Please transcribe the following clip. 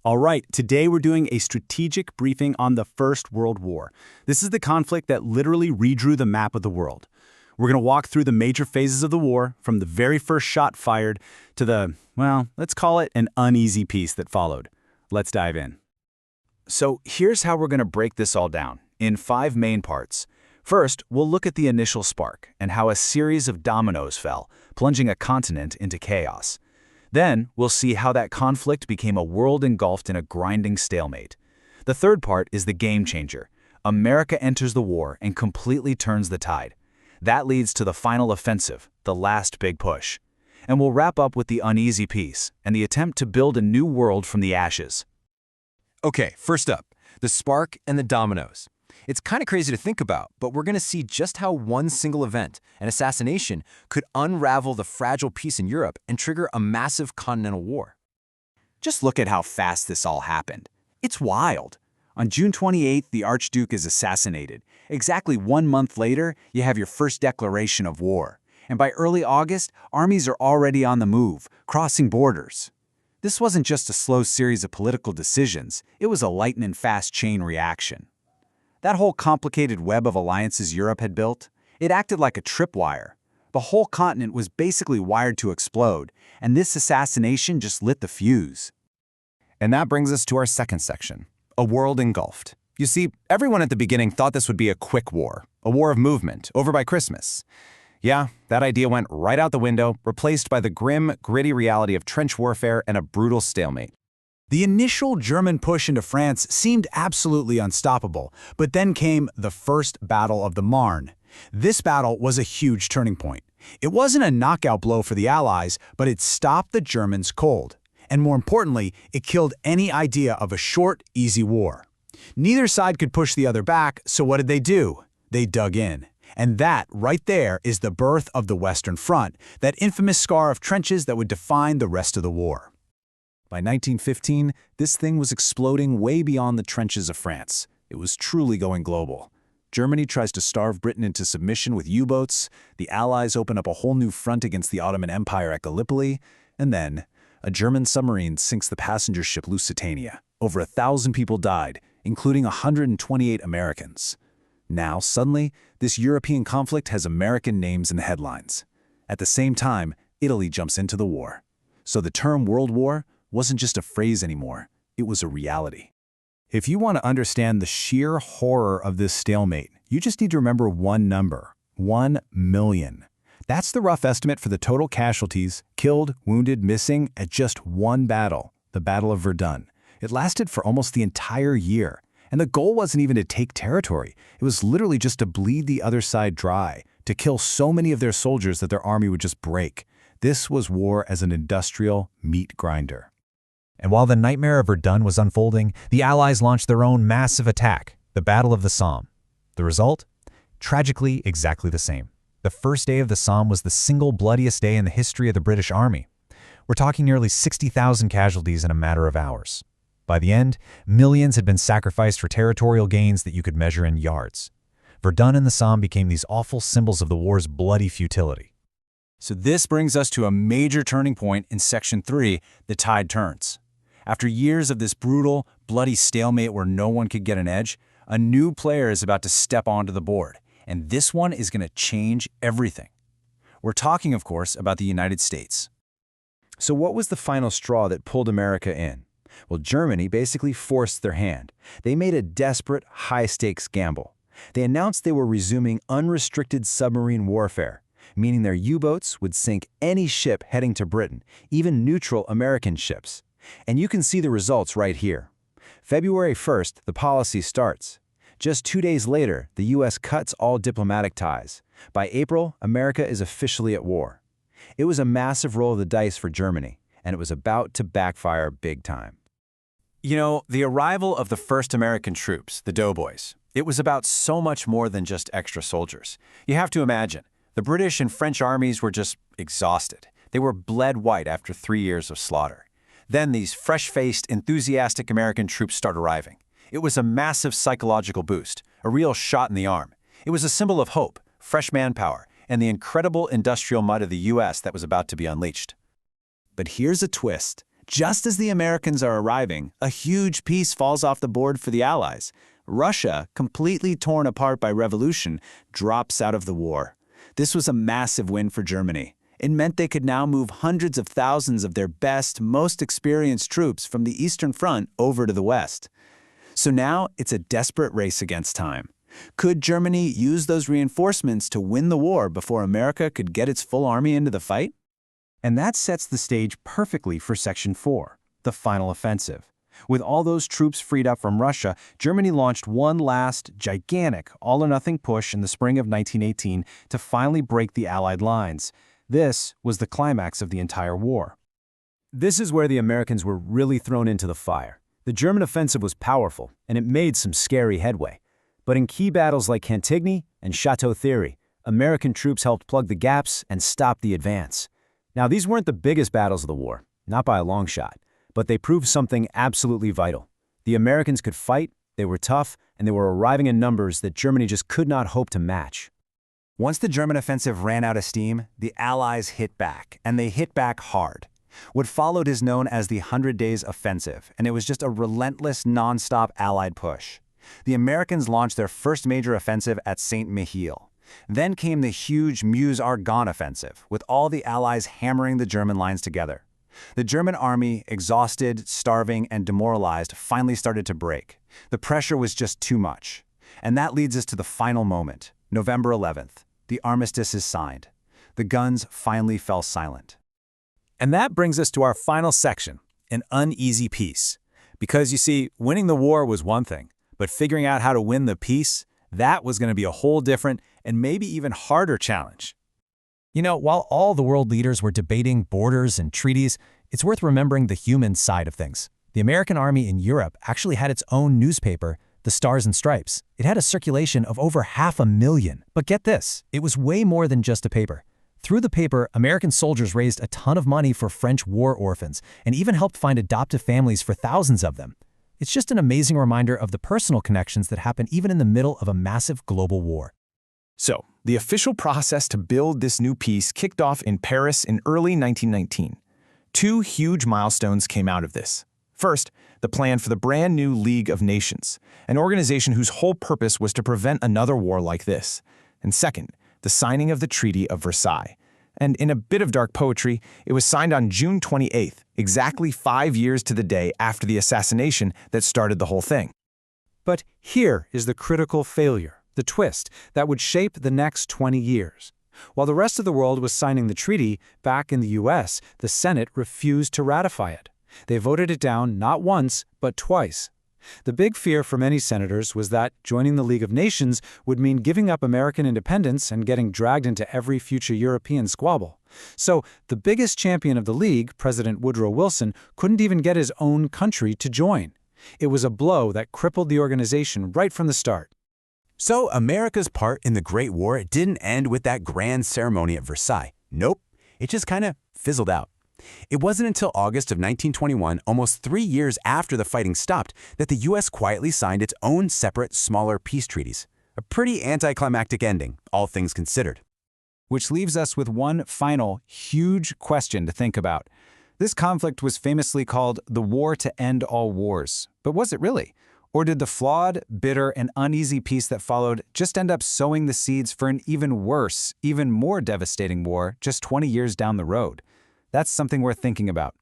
All right, today we're doing a strategic briefing on the First World War. This is the conflict that literally redrew the map of the world. We're going to walk through the major phases of the war, from the very first shot fired to the, well, let's call it an uneasy peace that followed. Let's dive in. So here's how we're going to break this all down, in 5 main parts. First, we'll look at the initial spark and how a series of dominoes fell, plunging a continent into chaos. Then, we'll see how that conflict became a world engulfed in a grinding stalemate. The third part is the game changer. America enters the war and completely turns the tide. That leads to the final offensive, the last big push. And we'll wrap up with the uneasy peace and the attempt to build a new world from the ashes. Okay, first up, the spark and the dominoes. It's kind of crazy to think about, but we're going to see just how one single event, an assassination, could unravel the fragile peace in Europe and trigger a massive continental war. Just look at how fast this all happened. It's wild. On June 28th, the Archduke is assassinated. Exactly 1 month later, you have your first declaration of war. And by early August, armies are already on the move, crossing borders. This wasn't just a slow series of political decisions, it was a lightning-fast chain reaction. That whole complicated web of alliances Europe had built, it acted like a tripwire. The whole continent was basically wired to explode, and this assassination just lit the fuse. And that brings us to our second section, a world engulfed. You see, everyone at the beginning thought this would be a quick war, a war of movement, over by Christmas. Yeah, that idea went right out the window, replaced by the grim, gritty reality of trench warfare and a brutal stalemate. The initial German push into France seemed absolutely unstoppable, but then came the First Battle of the Marne. This battle was a huge turning point. It wasn't a knockout blow for the Allies, but it stopped the Germans cold. And more importantly, it killed any idea of a short, easy war. Neither side could push the other back, so what did they do? They dug in. And that, right there, is the birth of the Western Front, that infamous scar of trenches that would define the rest of the war. By 1915, this thing was exploding way beyond the trenches of France. It was truly going global. Germany tries to starve Britain into submission with U-boats, the Allies open up a whole new front against the Ottoman Empire at Gallipoli, and then a German submarine sinks the passenger ship Lusitania. Over 1,000 people died, including 128 Americans. Now, suddenly, this European conflict has American names in the headlines. At the same time, Italy jumps into the war. So the term World War wasn't just a phrase anymore, it was a reality. If you want to understand the sheer horror of this stalemate, you just need to remember one number: 1 million. That's the rough estimate for the total casualties, killed, wounded, missing, at just one battle, the Battle of Verdun. It lasted for almost the entire year. And the goal wasn't even to take territory. It was literally just to bleed the other side dry, to kill so many of their soldiers that their army would just break. This was war as an industrial meat grinder. And while the nightmare of Verdun was unfolding, the Allies launched their own massive attack, the Battle of the Somme. The result? Tragically, exactly the same. The first day of the Somme was the single bloodiest day in the history of the British Army. We're talking nearly 60,000 casualties in a matter of hours. By the end, millions had been sacrificed for territorial gains that you could measure in yards. Verdun and the Somme became these awful symbols of the war's bloody futility. So this brings us to a major turning point in Section 3, the tide turns. After years of this brutal, bloody stalemate where no one could get an edge, a new player is about to step onto the board, and this one is going to change everything. We're talking, of course, about the United States. So what was the final straw that pulled America in? Well, Germany basically forced their hand. They made a desperate, high-stakes gamble. They announced they were resuming unrestricted submarine warfare, meaning their U-boats would sink any ship heading to Britain, even neutral American ships. And you can see the results right here. February 1st, the policy starts. Just 2 days later, the U.S. cuts all diplomatic ties. By April, America is officially at war. It was a massive roll of the dice for Germany, and it was about to backfire big time. You know, the arrival of the first American troops, the Doughboys, it was about so much more than just extra soldiers. You have to imagine, the British and French armies were just exhausted. They were bled white after 3 years of slaughter. Then these fresh-faced, enthusiastic American troops start arriving. It was a massive psychological boost, a real shot in the arm. It was a symbol of hope, fresh manpower, and the incredible industrial might of the U.S. that was about to be unleashed. But here's a twist. Just as the Americans are arriving, a huge piece falls off the board for the Allies. Russia, completely torn apart by revolution, drops out of the war. This was a massive win for Germany. It meant they could now move hundreds of thousands of their best, most experienced troops from the Eastern Front over to the West. So now it's a desperate race against time. Could Germany use those reinforcements to win the war before America could get its full army into the fight? And that sets the stage perfectly for Section 4, the final offensive. With all those troops freed up from Russia, Germany launched one last, gigantic, all-or-nothing push in the spring of 1918 to finally break the Allied lines. This was the climax of the entire war. This is where the Americans were really thrown into the fire. The German offensive was powerful, and it made some scary headway. But in key battles like Cantigny and Chateau Thierry, American troops helped plug the gaps and stop the advance. Now, these weren't the biggest battles of the war, not by a long shot, but they proved something absolutely vital. The Americans could fight, they were tough, and they were arriving in numbers that Germany just could not hope to match. Once the German offensive ran out of steam, the Allies hit back, and they hit back hard. What followed is known as the 100 Days Offensive, and it was just a relentless, non-stop Allied push. The Americans launched their first major offensive at Saint-Mihiel. Then came the huge Meuse-Argonne offensive, with all the Allies hammering the German lines together. The German army, exhausted, starving, and demoralized, finally started to break. The pressure was just too much. And that leads us to the final moment, November 11th. The armistice is signed. The guns finally fell silent. And that brings us to our final section, an uneasy peace. Because you see, winning the war was one thing, but figuring out how to win the peace, that was going to be a whole different and maybe even harder challenge. You know, while all the world leaders were debating borders and treaties, it's worth remembering the human side of things. The American army in Europe actually had its own newspaper, the Stars and Stripes. It had a circulation of over 500,000. But get this, it was way more than just a paper. Through the paper, American soldiers raised a ton of money for French war orphans and even helped find adoptive families for thousands of them. It's just an amazing reminder of the personal connections that happen even in the middle of a massive global war. So, the official process to build this new peace kicked off in Paris in early 1919. Two huge milestones came out of this. First, the plan for the brand new League of Nations, an organization whose whole purpose was to prevent another war like this. And second, the signing of the Treaty of Versailles. And in a bit of dark poetry, it was signed on June 28th, exactly 5 years to the day after the assassination that started the whole thing. But here is the critical failure, the twist, that would shape the next 20 years. While the rest of the world was signing the treaty, back in the U.S., the Senate refused to ratify it. They voted it down not once, but twice. The big fear for many senators was that joining the League of Nations would mean giving up American independence and getting dragged into every future European squabble. So the biggest champion of the League, President Woodrow Wilson, couldn't even get his own country to join. It was a blow that crippled the organization right from the start. So America's part in the Great War didn't end with that grand ceremony at Versailles. Nope, it just kind of fizzled out. It wasn't until August of 1921, almost 3 years after the fighting stopped, that the U.S. quietly signed its own separate, smaller peace treaties. A pretty anticlimactic ending, all things considered. Which leaves us with one final, huge question to think about. This conflict was famously called the War to End All Wars. But was it really? Or did the flawed, bitter, and uneasy peace that followed just end up sowing the seeds for an even worse, even more devastating war just 20 years down the road? That's something worth thinking about.